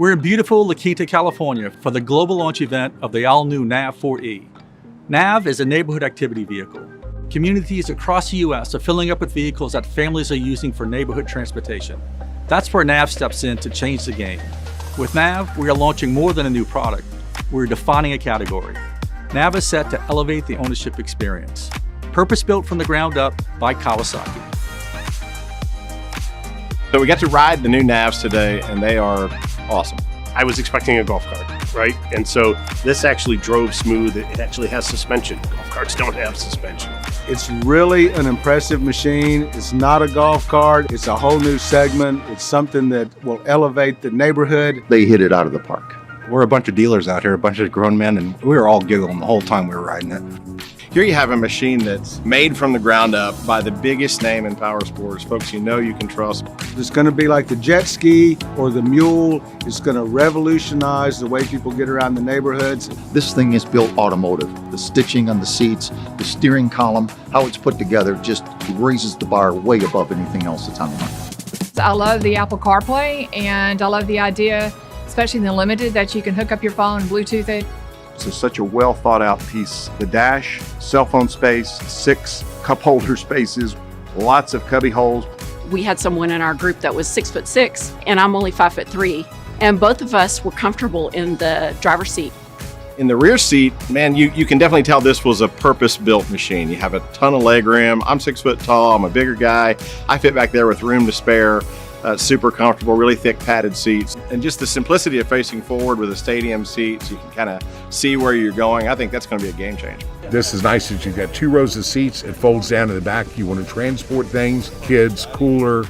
We're in beautiful La Quinta, California for the global launch event of the all-new Nav 4E. Nav is a neighborhood activity vehicle. Communities across the U.S. are filling up with vehicles that families are using for neighborhood transportation. That's where Nav steps in to change the game. With Nav, we are launching more than a new product. We're defining a category. Nav is set to elevate the ownership experience. Purpose-built from the ground up by Kawasaki. So we got to ride the new Navs today, and they are awesome. I was expecting a golf cart, right? And so this actually drove smooth. It actually has suspension. Golf carts don't have suspension. It's really an impressive machine. It's not a golf cart. It's a whole new segment. It's something that will elevate the neighborhood. They hit it out of the park. We're a bunch of dealers out here, a bunch of grown men, and we were all giggling the whole time we were riding it. Here you have a machine that's made from the ground up by the biggest name in power sports, folks you know you can trust. It's going to be like the jet ski or the mule. It's going to revolutionize the way people get around the neighborhoods. This thing is built automotive. The stitching on the seats, the steering column, how it's put together just raises the bar way above anything else that's on the market. I love the Apple CarPlay, and I love the idea, especially in the Limited, that you can hook up your phone and Bluetooth it. It's such a well thought out piece. The dash, cell phone space, 6 cup holder spaces, lots of cubby holes. We had someone in our group that was 6'6", and I'm only 5'3", and both of us were comfortable in the driver's seat. In the rear seat, man, you can definitely tell this was a purpose-built machine. You have a ton of leg room. I'm 6 foot tall. I'm a bigger guy. I fit back there with room to spare. Super comfortable, really thick padded seats. And just the simplicity of facing forward with a stadium seat so you can kind of see where you're going. I think that's going to be a game changer. This is nice that you've got 2 rows of seats. It folds down to the back. You want to transport things, kids, cooler,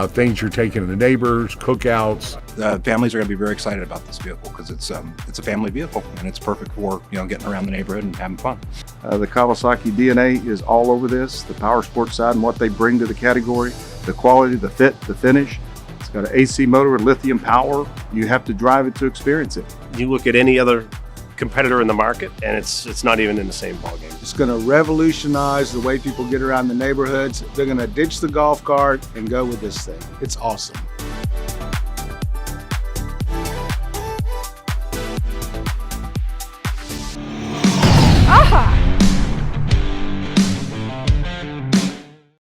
things you're taking to the neighbors, cookouts. Families are going to be very excited about this vehicle because it's a family vehicle and it's perfect for getting around the neighborhood and having fun. The Kawasaki DNA is all over this, the power sports side and what they bring to the category, the quality, the fit, the finish. It's got an AC motor with lithium power. You have to drive it to experience it. You look at any other competitor in the market, and it's not even in the same ballgame. It's going to revolutionize the way people get around the neighborhoods. They're going to ditch the golf cart and go with this thing. It's awesome.